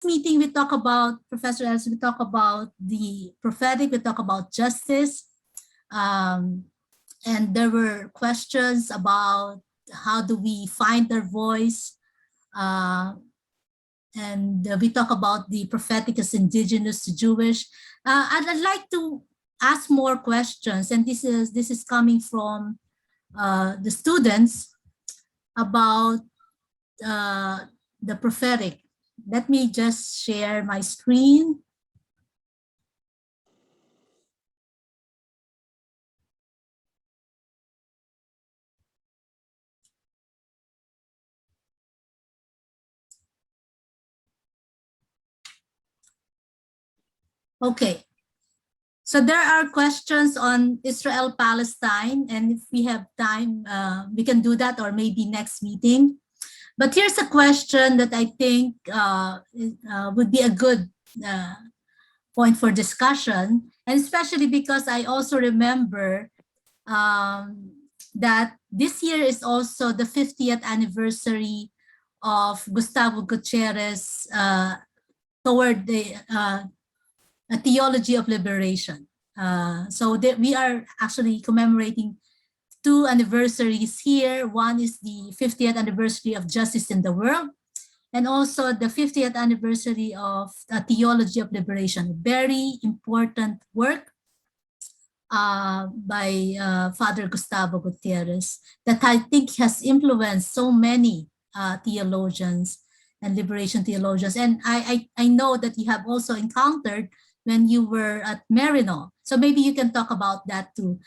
meeting, we talk about, Professor Ellis, we talk about the prophetic, we talk about justice. And there were questions about how do we find their voice. And we talk about the prophetic as indigenous to Jewish. I'd like to ask more questions, and this is coming from the students about the prophetic. Let me just share my screen. Okay. So there are questions on Israel, Palestine, and if we have time, we can do that, or maybe next meeting. But here's a question that I think would be a good point for discussion, and especially because I also remember that this year is also the 50th anniversary of Gustavo Gutierrez toward the Theology of Liberation. So we are actually commemorating 2 anniversaries here. One is the 50th anniversary of Justice in the World, and also the 50th anniversary of Theology of Liberation, very important work by Father Gustavo Gutierrez that I think has influenced so many theologians and liberation theologians. And I know that you have also encountered when you were at Maryhill. So maybe you can talk about that too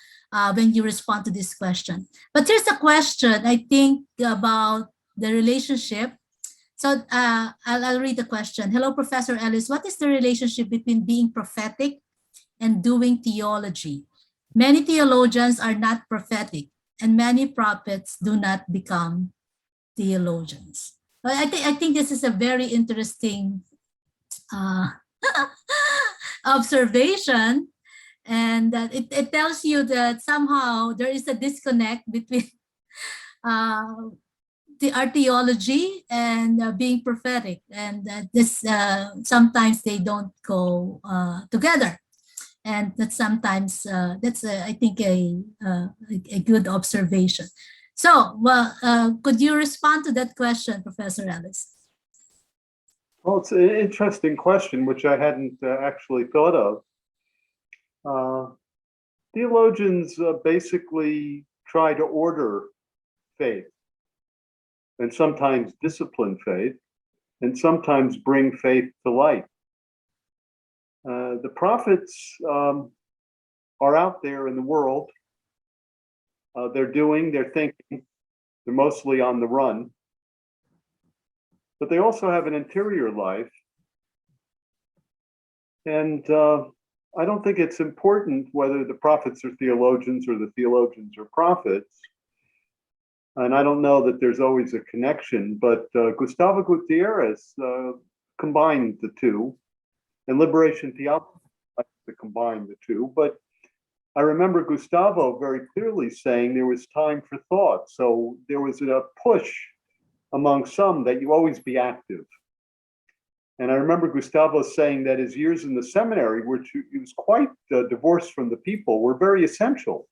when you respond to this question. But here's a question, I think, about the relationship. So I'll read the question. Hello, Professor Ellis. What is the relationship between being prophetic and doing theology? Many theologians are not prophetic, and many prophets do not become theologians. But I think this is a very interesting observation, and that it tells you that somehow there is a disconnect between our theology and being prophetic, and this sometimes they don't go together. And that sometimes that's I think a good observation. So, well, could you respond to that question, Professor Ellis? Well, it's an interesting question, which I hadn't actually thought of. Theologians basically try to order faith, and sometimes discipline faith, and sometimes bring faith to light. The prophets are out there in the world. They're doing, they're thinking, they're mostly on the run. But they also have an interior life. And I don't think it's important whether the prophets are theologians or the theologians are prophets. And I don't know that there's always a connection, but Gustavo Gutierrez combined the two. And liberation theology likes to combine the two. But I remember Gustavo very clearly saying there was time for thought. So there was a push among some that you always be active. And I remember Gustavo saying that his years in the seminary, which he was quite divorced from the people, were very essential,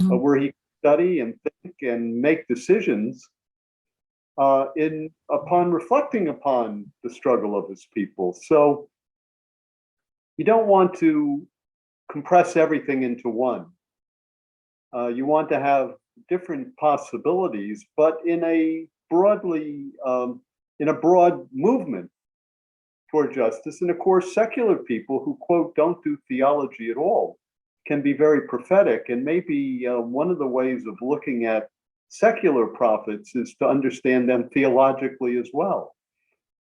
where he could study and think and make decisions upon reflecting upon the struggle of his people. So you don't want to compress everything into one. You want to have different possibilities, but in a broad movement toward justice. And of course, secular people who, quote, don't do theology at all can be very prophetic. And maybe one of the ways of looking at secular prophets is to understand them theologically as well.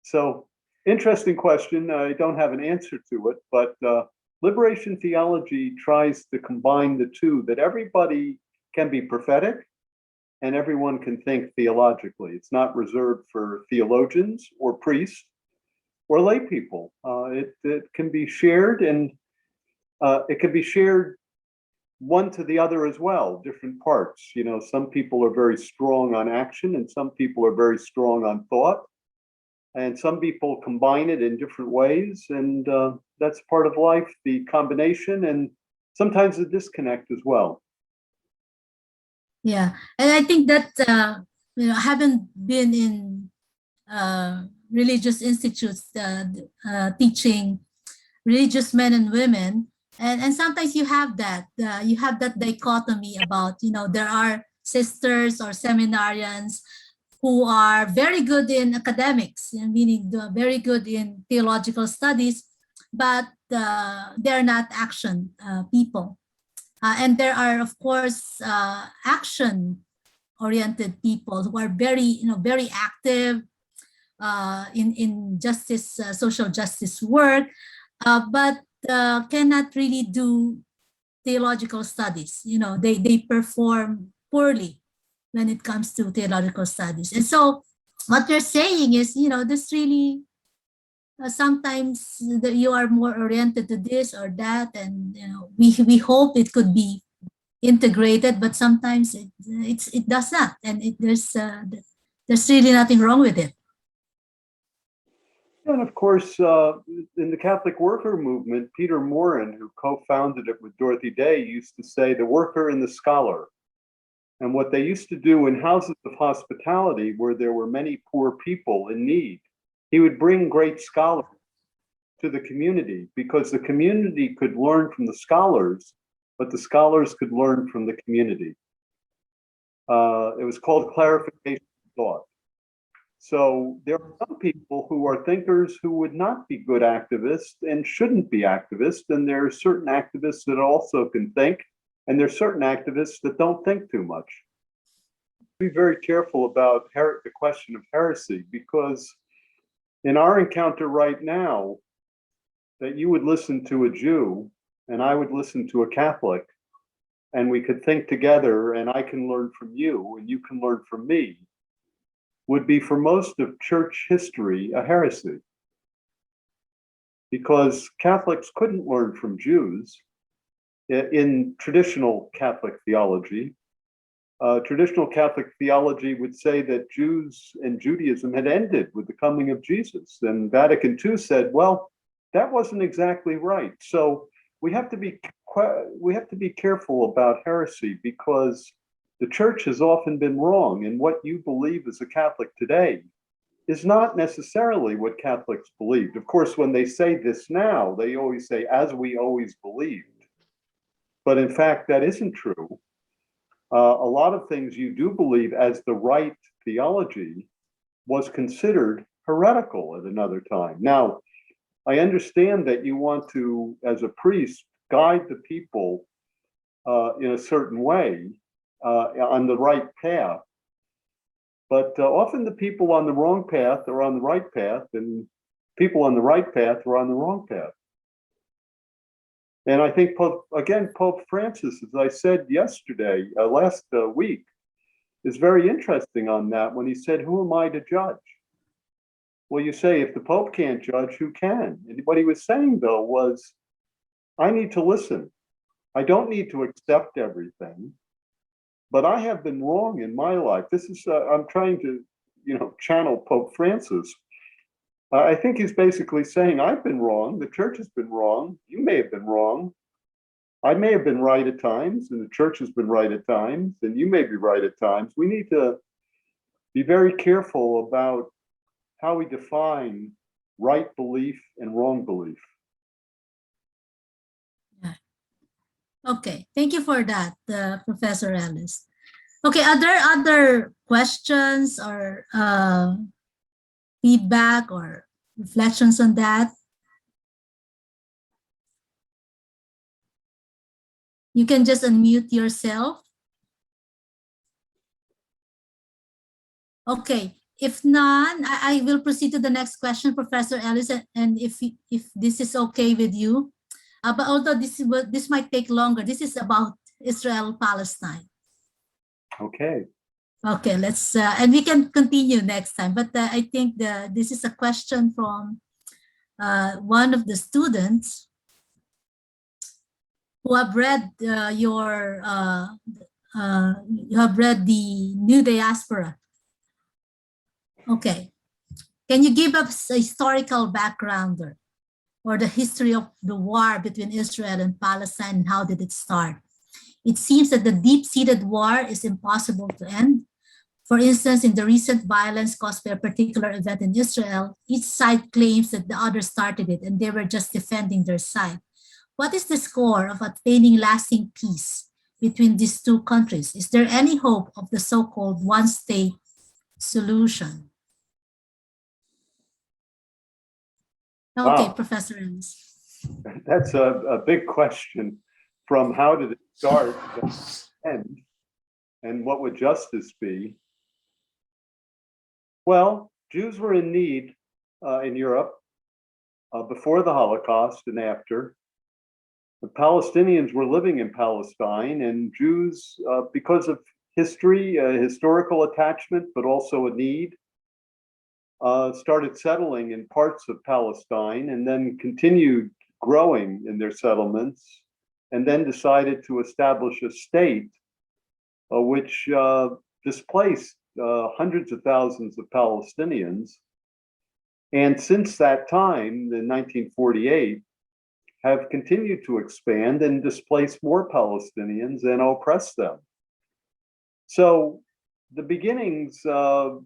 So, interesting question. I don't have an answer to it, but liberation theology tries to combine the two, that everybody can be prophetic and everyone can think theologically. It's not reserved for theologians or priests or lay people. It can be shared, and it can be shared one to the other as well, different parts. You know, some people are very strong on action and some people are very strong on thought. And some people combine it in different ways, and that's part of life, the combination and sometimes the disconnect as well. Yeah, and I think that I haven't been in religious institutes teaching religious men and women, and sometimes you have that dichotomy about, there are sisters or seminarians who are very good in academics, meaning very good in theological studies, but they're not action people. And there are, of course, action-oriented people who are very active in justice, social justice work, but cannot really do theological studies. They perform poorly when it comes to theological studies. And so what you're saying is, this really sometimes that you are more oriented to this or that, and we hope it could be integrated, but sometimes it does not, and there's really nothing wrong with it. And of course, in the Catholic worker movement, Peter Morin, who co-founded it with Dorothy Day, used to say the worker and the scholar. And what they used to do in houses of hospitality, where there were many poor people in need, he would bring great scholars to the community, because the community could learn from the scholars, but the scholars could learn from the community. It was called clarification of thought. So there are some people who are thinkers who would not be good activists and shouldn't be activists, and there are certain activists that also can think, and there's certain activists that don't think too much. Be very careful about the question of heresy, because in our encounter right now, that you would listen to a Jew and I would listen to a Catholic, and we could think together, and I can learn from you and you can learn from me, would be for most of church history a heresy. Because Catholics couldn't learn from Jews in traditional Catholic theology. Traditional Catholic theology would say that Jews and Judaism had ended with the coming of Jesus. And Vatican II said, well, that wasn't exactly right. So we have to be careful about heresy, because the church has often been wrong, and what you believe as a Catholic today is not necessarily what Catholics believed. Of course, when they say this now, they always say, as we always believed. But in fact, that isn't true. A lot of things you do believe as the right theology was considered heretical at another time. Now, I understand that you want to, as a priest, guide the people in a certain way, on the right path. But often the people on the wrong path are on the right path, and people on the right path are on the wrong path. And I think, Pope Francis, as I said yesterday, last week, is very interesting on that when he said, who am I to judge? Well, you say, if the Pope can't judge, who can? And what he was saying, though, was, I need to listen. I don't need to accept everything, but I have been wrong in my life. This is, I'm trying to, channel Pope Francis. I think he's basically saying, I've been wrong, the church has been wrong, you may have been wrong, I may have been right at times, and the church has been right at times, and you may be right at times. We need to be very careful about how we define right belief and wrong belief. Yeah. Okay, thank you for that, Professor Ellis. Okay, are there other questions or feedback or reflections on that? You can just unmute yourself. Okay, if none, I will proceed to the next question, Professor Ellis, and if this is okay with you. But although this might take longer, this is about Israel-Palestine. Okay. Okay, let's, and we can continue next time. But I think this is a question from one of the students who have read you have read the New Diaspora. Okay, Can you give us a historical background or the history of the war between Israel and Palestine and how did it start? It seems that the deep-seated war is impossible to end. For instance, in the recent violence caused by a particular event in Israel, each side claims that the other started it and they were just defending their side. What is the score of attaining lasting peace between these two countries? Is there any hope of the so-called one-state solution? Okay, Wow, Professor Ellis. that's a big question. From how did it start and end, and what would justice be? Well, Jews were in need in Europe before the Holocaust and after. The Palestinians were living in Palestine, and Jews, because of history, historical attachment, but also a need, started settling in parts of Palestine and then continued growing in their settlements, and then decided to establish a state which displaced hundreds of thousands of Palestinians. And since that time, in 1948, have continued to expand and displace more Palestinians and oppress them. So the beginnings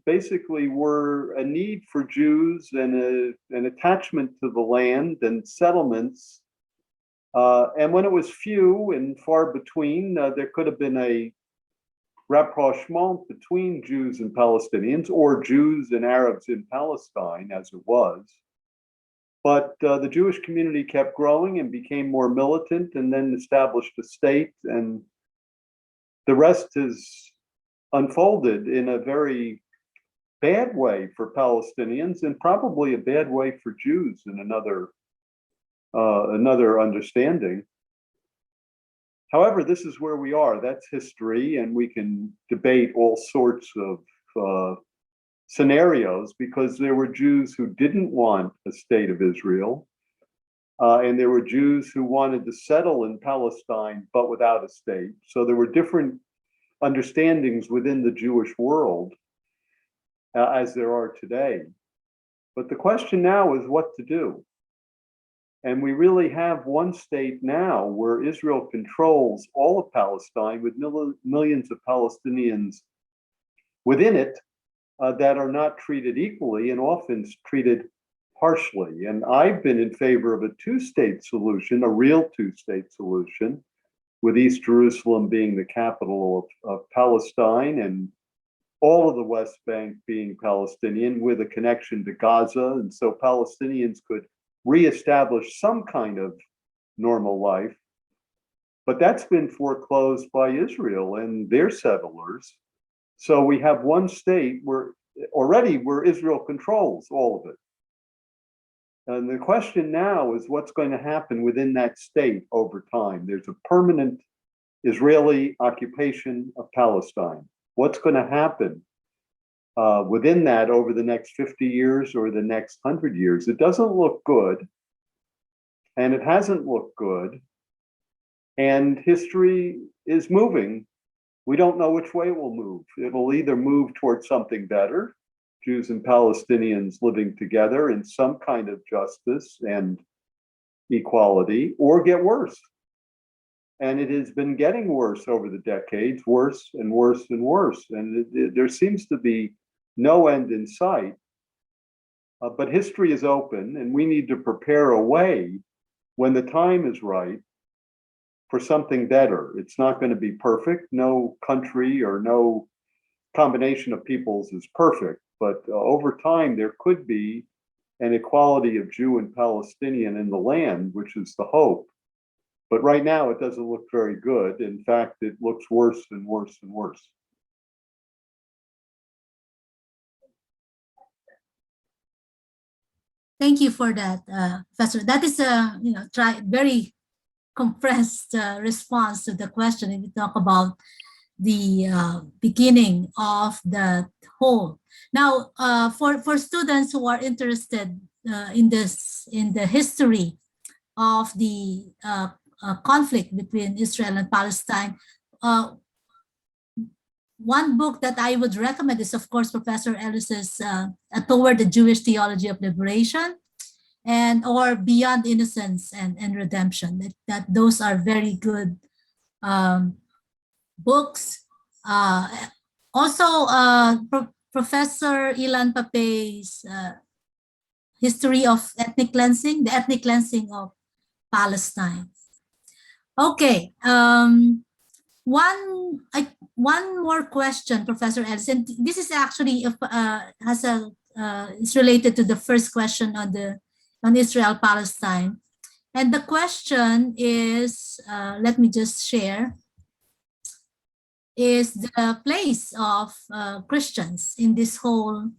basically were a need for Jews and an attachment to the land and settlements. And when it was few and far between, there could have been a rapprochement between Jews and Palestinians, or Jews and Arabs in Palestine, as it was. But the Jewish community kept growing and became more militant and then established a state. And the rest has unfolded in a very bad way for Palestinians and probably a bad way for Jews in another understanding. However, this is where we are. That's history, and we can debate all sorts of scenarios, because there were Jews who didn't want a state of Israel, and there were Jews who wanted to settle in Palestine but without a state. So there were different understandings within the Jewish world, as there are today. But the question now is what to do. And we really have one state now where Israel controls all of Palestine, with millions of Palestinians within it that are not treated equally and often treated harshly. And I've been in favor of a two-state solution, a real two-state solution, with East Jerusalem being the capital of Palestine and all of the West Bank being Palestinian, with a connection to Gaza. And so Palestinians could reestablish some kind of normal life. But that's been foreclosed by Israel and their settlers. So we have one state where Israel controls all of it. And the question now is what's going to happen within that state over time. There's a permanent Israeli occupation of Palestine. What's going to happen within that over the next 50 years or the next 100 years? It doesn't look good, and it hasn't looked good, and history is moving. We don't know which way it will move. It'll either move towards something better, Jews and Palestinians living together in some kind of justice and equality, or get worse. And it has been getting worse over the decades, worse and worse and worse. And there seems to be no end in sight. But history is open, and we need to prepare a way when the time is right for something better. It's not going to be perfect. No country or no combination of peoples is perfect. But over time, there could be an equality of Jew and Palestinian in the land, which is the hope. But right now, it doesn't look very good. In fact, it looks worse and worse and worse. Thank you for that, Professor. That is a very compressed response to the question. If we talk about the beginning of the whole. Now, for students who are interested in the history of the conflict between Israel and Palestine, one book that I would recommend is, of course, Professor Ellis's Toward the Jewish Theology of Liberation, and or Beyond Innocence and Redemption. Those are very good books. Also, Professor Ilan Papey's History of Ethnic Cleansing, the Ethnic Cleansing of Palestine. Okay. One more question, Professor Ellis, and this is actually it's related to the first question on Israel Palestine, and the question is, let me just share, is the place of Christians in this whole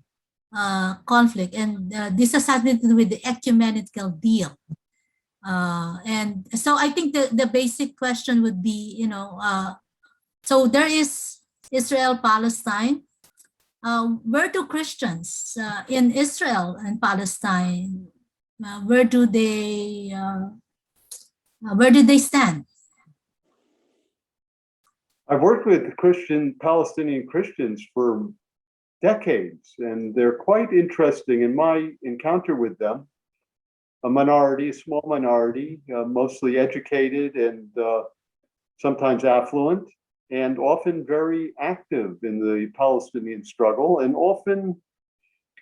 conflict, and this has something to do with the ecumenical deal. And so I think the basic question would be, so there is Israel Palestine. Where do Christians in Israel and Palestine, where do they stand? I've worked with Palestinian Christians for decades, and they're quite interesting in my encounter with them. A minority, a small minority, mostly educated and sometimes affluent, and often very active in the Palestinian struggle, and often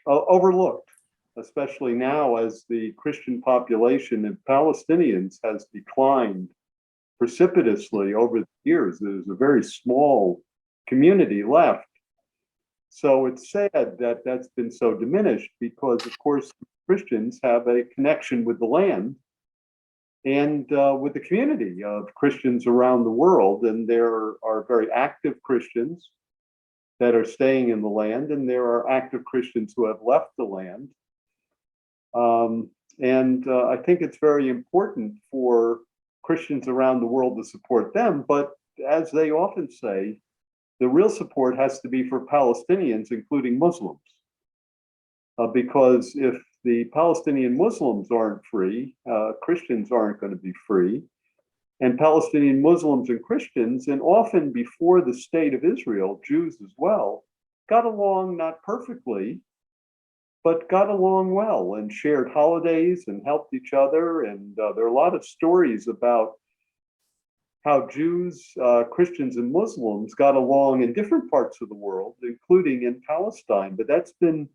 overlooked, especially now as the Christian population of Palestinians has declined precipitously over the years. There's a very small community left. So it's sad that that's been so diminished because, of course, Christians have a connection with the land and with the community of Christians around the world. And there are very active Christians that are staying in the land, and there are active Christians who have left the land. I think it's very important for Christians around the world to support them. But as they often say, the real support has to be for Palestinians, including Muslims. Because if the Palestinian Muslims aren't free, Christians aren't going to be free. And Palestinian Muslims and Christians, and often before the state of Israel, Jews as well, got along not perfectly, but got along well and shared holidays and helped each other. And there are a lot of stories about how Jews, Christians, and Muslims got along in different parts of the world, including in Palestine, but that's been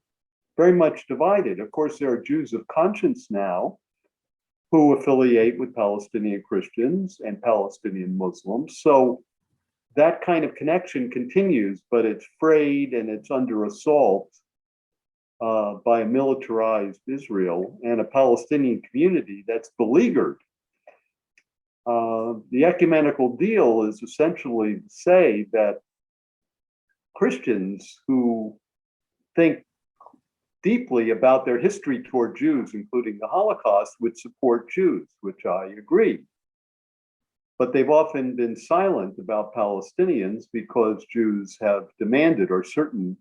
very much divided. Of course, there are Jews of conscience now who affiliate with Palestinian Christians and Palestinian Muslims. So that kind of connection continues, but it's frayed and it's under assault by a militarized Israel and a Palestinian community that's beleaguered. The ecumenical deal is essentially to say that Christians who think deeply about their history toward Jews, including the Holocaust, would support Jews, which I agree. But they've often been silent about Palestinians because Jews have demanded, or certain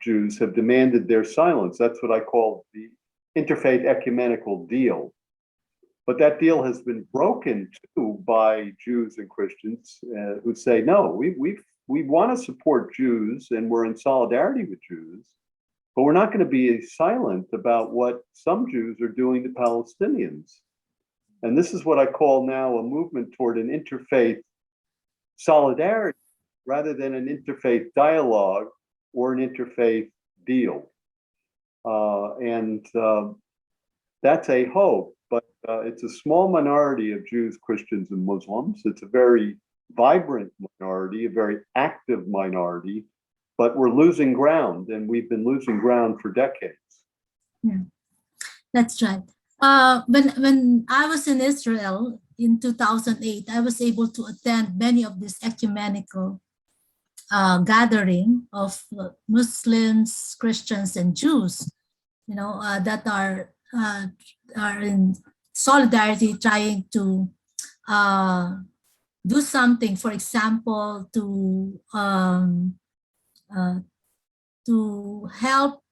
Jews have demanded, their silence. That's what I call the interfaith ecumenical deal. But that deal has been broken too by Jews and Christians who say, no, we want to support Jews and we're in solidarity with Jews, but we're not going to be silent about what some Jews are doing to Palestinians. And this is what I call now a movement toward an interfaith solidarity rather than an interfaith dialogue or an interfaith deal. That's a hope, but it's a small minority of Jews, Christians, and Muslims. It's a very vibrant minority, a very active minority, but we're losing ground, and we've been losing ground for decades. Yeah, that's right. When I was in Israel in 2008, I was able to attend many of these ecumenical gathering of Muslims, Christians, and Jews, that are in solidarity, trying to do something. For example, to help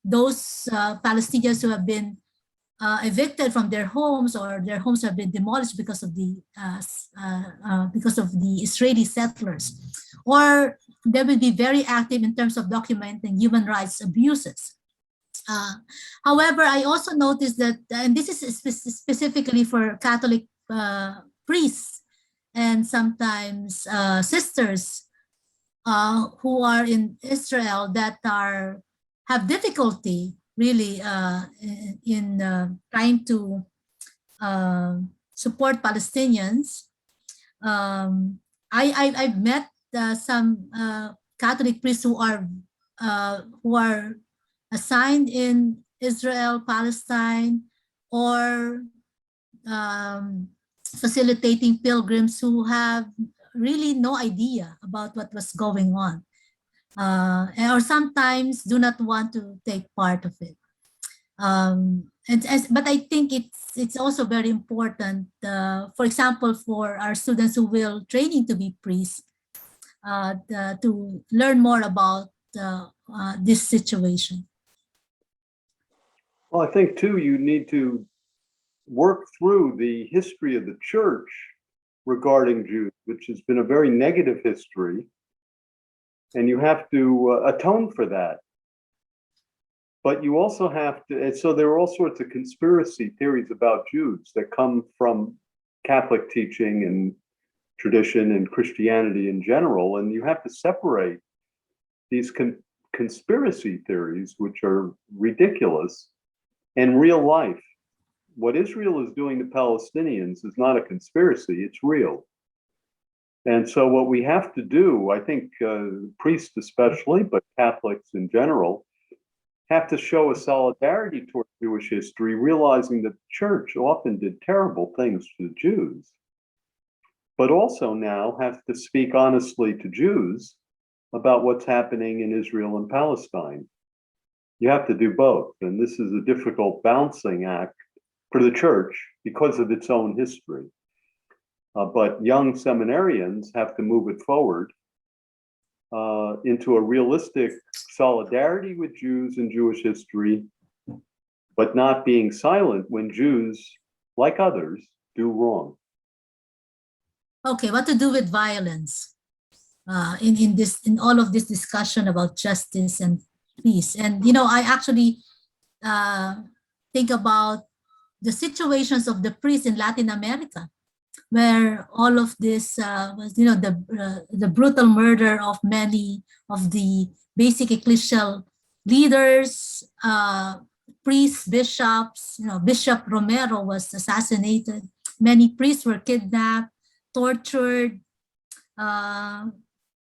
those Palestinians who have been evicted from their homes, or their homes have been demolished because of the Israeli settlers, or they will be very active in terms of documenting human rights abuses. However, I also noticed that, and this is specifically for Catholic priests and sometimes sisters who are in Israel, that have difficulty really in trying to support Palestinians. I've met some Catholic priests who are assigned in Israel, Palestine, or facilitating pilgrims who have really no idea about what was going on, or sometimes do not want to take part of it. But I think it's also very important, for example, for our students who will training to be priests, to learn more about this situation. Well, I think too, you need to work through the history of the church regarding Jews, which has been a very negative history, and you have to atone for that. But you also have to, and so there are all sorts of conspiracy theories about Jews that come from Catholic teaching and tradition and Christianity in general, and you have to separate these conspiracy theories, which are ridiculous, and real life. What Israel is doing to Palestinians is not a conspiracy, it's real. And so what we have to do, I think priests especially, but Catholics in general, have to show a solidarity toward Jewish history, realizing that the church often did terrible things to the Jews, but also now have to speak honestly to Jews about what's happening in Israel and Palestine. You have to do both, and this is a difficult balancing act for the church because of its own history. But young seminarians have to move it forward into a realistic solidarity with Jews and Jewish history, but not being silent when Jews, like others, do wrong. Okay, what to do with violence in all of this discussion about justice and peace? And I actually think about the situations of the priests in Latin America, where all of this was, the brutal murder of many of the basic ecclesial leaders, priests, bishops. Bishop Romero was assassinated. Many priests were kidnapped, tortured.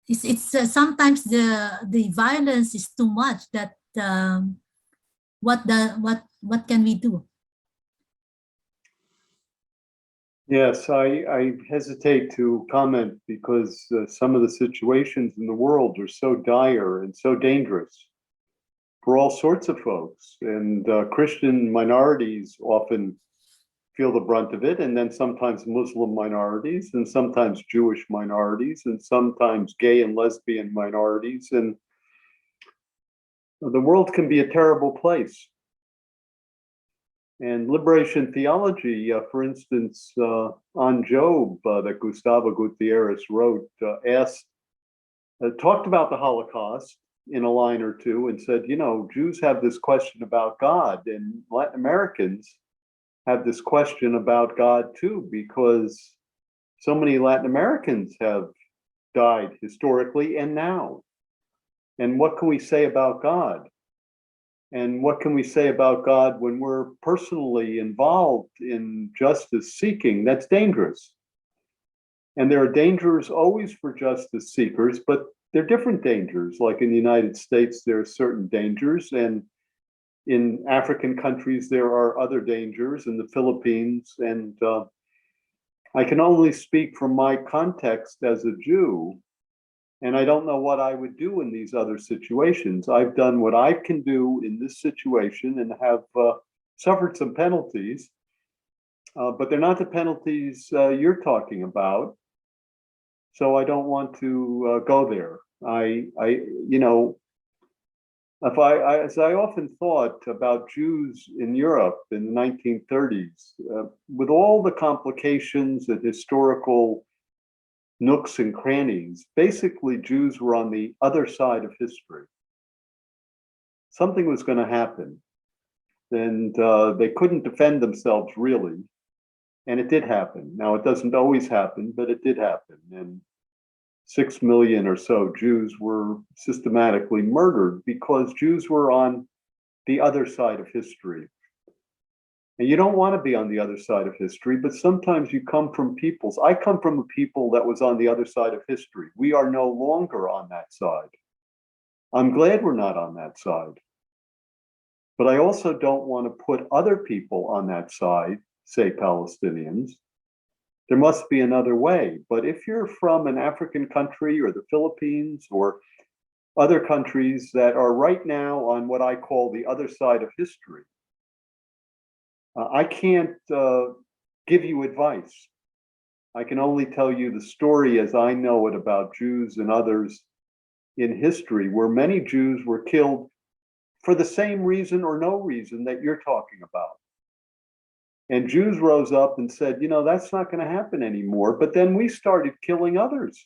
It's sometimes the violence is too much. That what can we do? Yes, I hesitate to comment because some of the situations in the world are so dire and so dangerous for all sorts of folks. And Christian minorities often feel the brunt of it, and then sometimes Muslim minorities, and sometimes Jewish minorities, and sometimes gay and lesbian minorities. And the world can be a terrible place. And liberation theology, for instance, on Job, that Gustavo Gutierrez wrote, talked about the Holocaust in a line or two and said, Jews have this question about God, and Latin Americans have this question about God too, because so many Latin Americans have died historically and now. And what can we say about God? And what can we say about God when we're personally involved in justice seeking? That's dangerous. And there are dangers always for justice seekers, but they're different dangers. Like in the United States, there are certain dangers, and in African countries, there are other dangers, in the Philippines. And I can only speak from my context as a Jew, and I don't know what I would do in these other situations. I've done what I can do in this situation and have suffered some penalties, but they're not the penalties you're talking about. So I don't want to go there. As I often thought about Jews in Europe in the 1930s, with all the complications and historical nooks and crannies, basically Jews were on the other side of history. Something was going to happen, and they couldn't defend themselves really, and it did happen. Now, it doesn't always happen, but it did happen, and 6 million or so Jews were systematically murdered because Jews were on the other side of history. And you don't want to be on the other side of history, but sometimes you come from peoples. I come from a people that was on the other side of history. We are no longer on that side. I'm glad we're not on that side. But I also don't want to put other people on that side, say Palestinians. There must be another way. But if you're from an African country or the Philippines or other countries that are right now on what I call the other side of history, I can't give you advice. I can only tell you the story as I know it about Jews and others in history, where many Jews were killed for the same reason or no reason that you're talking about. And Jews rose up and said, that's not going to happen anymore. But then we started killing others.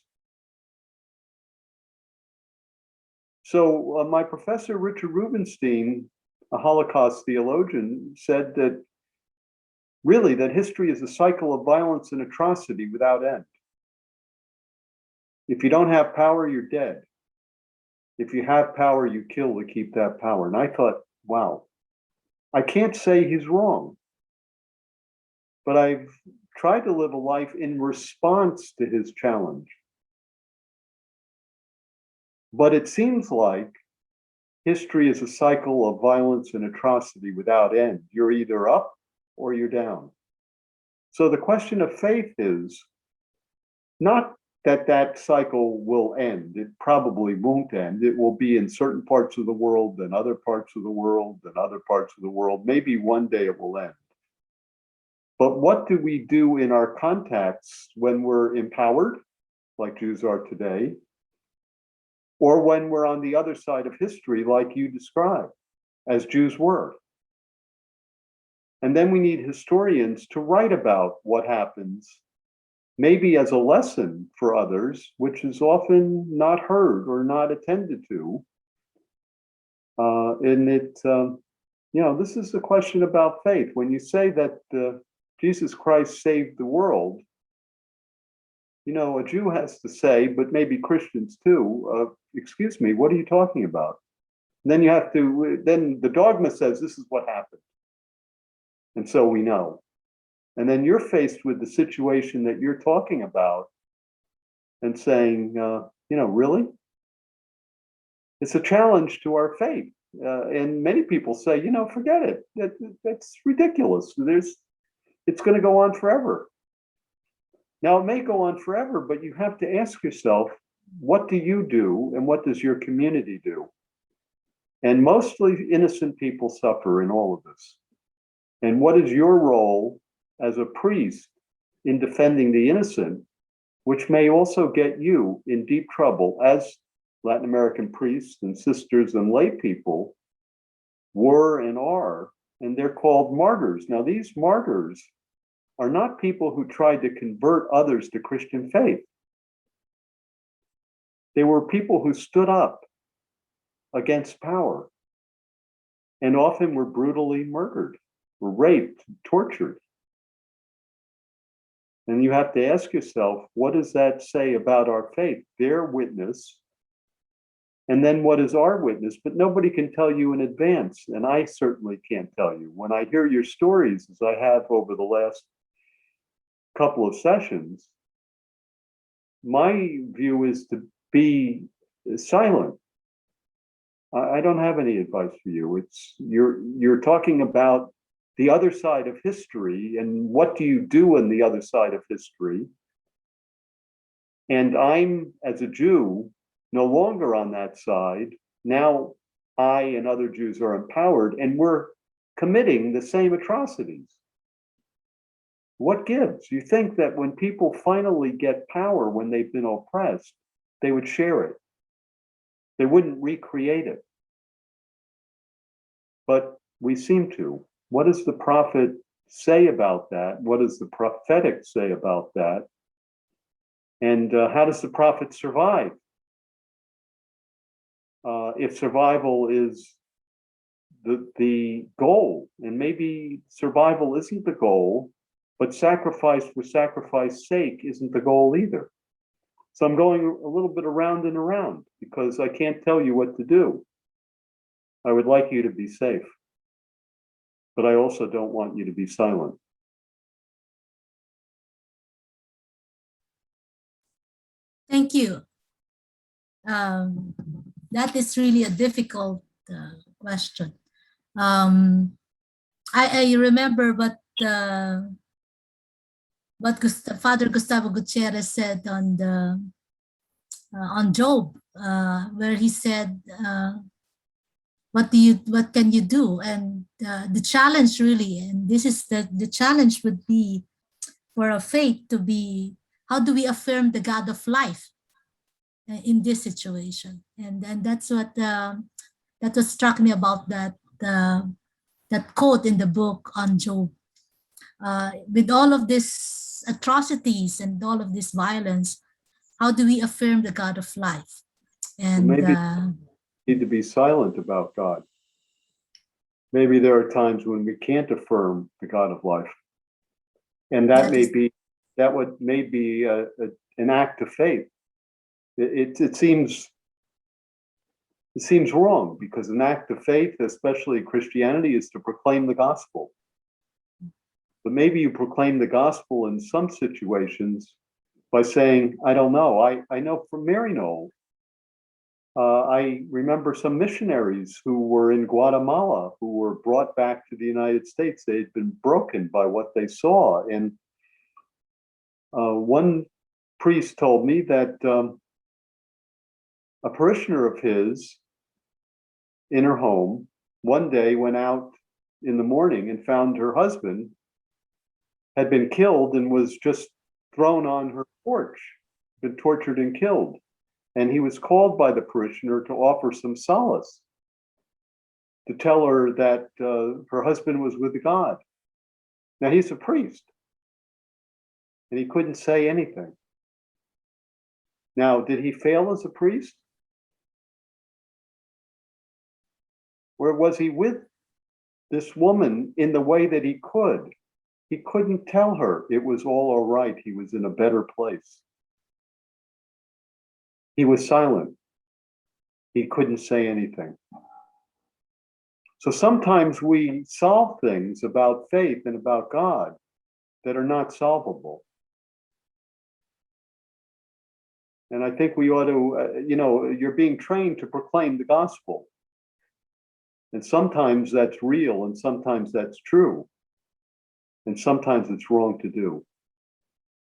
So my professor, Richard Rubenstein, a Holocaust theologian, said that really that history is a cycle of violence and atrocity without end. If you don't have power, you're dead. If you have power, you kill to keep that power. And I thought, wow, I can't say he's wrong. But I've tried to live a life in response to his challenge. But it seems like history is a cycle of violence and atrocity without end. You're either up or you're down. So the question of faith is not that that cycle will end. It probably won't end. It will be in certain parts of the world, then other parts of the world, then other parts of the world. Maybe one day it will end. But what do we do in our contacts when we're empowered, like Jews are today, or when we're on the other side of history, like you described, as Jews were? And then we need historians to write about what happens, maybe as a lesson for others, which is often not heard or not attended to. This is a question about faith. When you say that Jesus Christ saved the world, a Jew has to say, but maybe Christians too, excuse me, what are you talking about? And then the dogma says this is what happened. And so we know. And then you're faced with the situation that you're talking about and saying, really? It's a challenge to our faith. And many people say, forget it. That's ridiculous. It's going to go on forever. Now, it may go on forever, but you have to ask yourself, what do you do and what does your community do? And mostly innocent people suffer in all of this. And what is your role as a priest in defending the innocent, which may also get you in deep trouble as Latin American priests and sisters and lay people were and are, and they're called martyrs. Now, these martyrs are not people who tried to convert others to Christian faith. They were people who stood up against power and often were brutally murdered, were raped, tortured. And you have to ask yourself, what does that say about our faith? Their witness, and then what is our witness? But nobody can tell you in advance, and I certainly can't tell you. When I hear your stories, as I have over the last couple of sessions, my view is to be silent. I don't have any advice for you. You're talking about the other side of history and what do you do in the other side of history? And I'm, as a Jew, no longer on that side. Now I and other Jews are empowered and we're committing the same atrocities. What gives? You think that when people finally get power, when they've been oppressed, they would share it. They wouldn't recreate it. but we seem to. What does the prophet say about that? What does the prophetic say about that? And how does the prophet survive? If survival is the goal, and maybe survival isn't the goal, but sacrifice for sacrifice's sake isn't the goal either. So I'm going a little bit around and around because I can't tell you what to do. I would like you to be safe, but I also don't want you to be silent. Thank you. That is really a difficult question. I remember what Father Gustavo Gutierrez said on Job, where he said, what can you do? And the challenge really, and this is the challenge would be for a faith to be, how do we affirm the God of life in this situation? And that's what struck me about that quote in the book on Job. With all of these atrocities and all of this violence, how do we affirm the God of life? And well, maybe need to be silent about God. Maybe there are times when we can't affirm the God of life, and that may be an act of faith. It seems wrong, because an act of faith, especially Christianity, is to proclaim the gospel. But maybe you proclaim the gospel in some situations by saying, I don't know. I know from Maryhill, I remember some missionaries who were in Guatemala who were brought back to the United States. They had been broken by what they saw. And one priest told me that a parishioner of his in her home one day went out in the morning and found her husband had been killed and was just thrown on her porch, been tortured and killed. And he was called by the parishioner to offer some solace, to tell her that her husband was with God. Now, he's a priest, and he couldn't say anything. Now, did he fail as a priest? Or was he with this woman in the way that he could? He couldn't tell her it was all right. He was in a better place. He was silent. He couldn't say anything. So sometimes we solve things about faith and about God that are not solvable. And I think we ought to, you're being trained to proclaim the gospel. And sometimes that's real, and sometimes that's true. And sometimes it's wrong to do.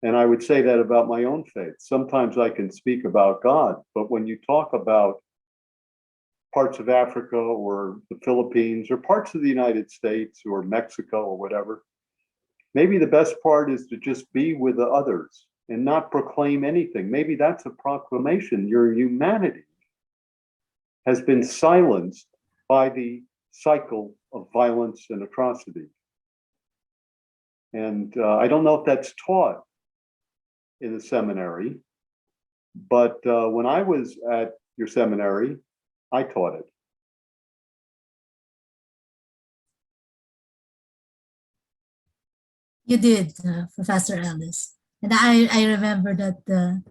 And I would say that about my own faith. Sometimes I can speak about God, but when you talk about parts of Africa or the Philippines or parts of the United States or Mexico or whatever, maybe the best part is to just be with the others and not proclaim anything. Maybe that's a proclamation. Your humanity has been silenced by the cycle of violence and atrocity. And I don't know if that's taught in the seminary, but when I was at your seminary, I taught it. you did, Professor Ellis. And I remember that the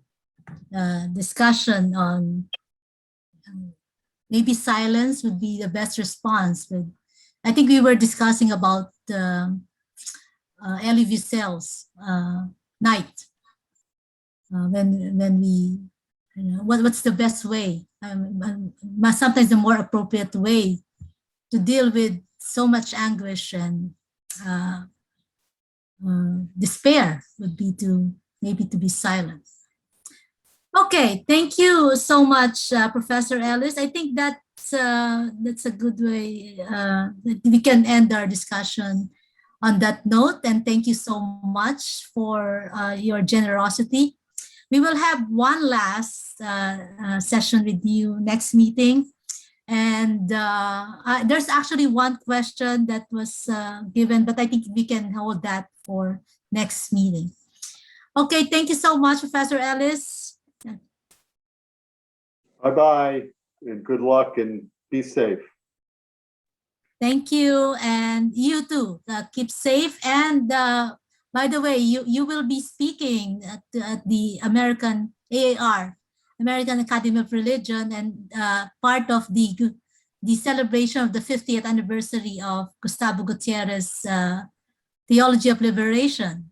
discussion on maybe silence would be the best response. But I think we were discussing about Elie Wiesel's night. When we, what's the best way? Sometimes the more appropriate way to deal with so much anguish and despair would be to be silent. Okay, thank you so much, Professor Ellis. I think that's a good way that we can end our discussion on that note. And thank you so much for your generosity. We will have one last session with you next meeting. And there's actually one question that was given, but I think we can hold that for next meeting. Okay, thank you so much, Professor Ellis. Bye-bye, and good luck, and be safe. Thank you, and you too. Keep safe. And by the way, you will be speaking at the American AAR, American Academy of Religion, and part of the celebration of the 50th anniversary of Gustavo Gutierrez' Theology of Liberation.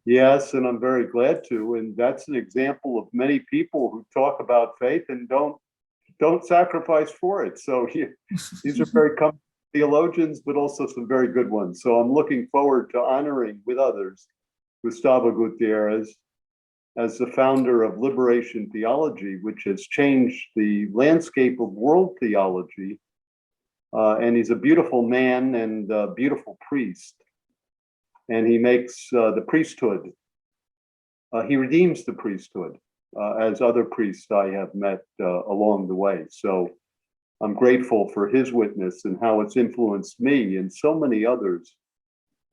Yes, and I'm very glad to. And that's an example of many people who talk about faith and don't sacrifice for it. So these are very theologians, but also some very good ones. So I'm looking forward to honoring with others Gustavo Gutierrez as the founder of Liberation Theology, which has changed the landscape of world theology. And he's a beautiful man and a beautiful priest. And he makes the priesthood, he redeems the priesthood, as other priests I have met along the way. So I'm grateful for his witness and how it's influenced me and so many others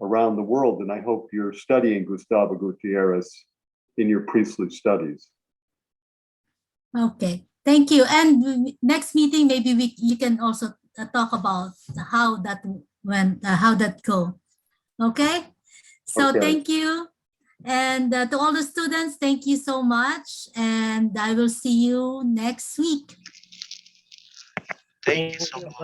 around the world. And I hope you're studying Gustavo Gutierrez in your priestly studies. Okay, thank you. And next meeting, maybe you can also talk about how that went, how that go. Okay, so Okay. Thank you. And to all the students, thank you so much. And I will see you next week. Thank you so much.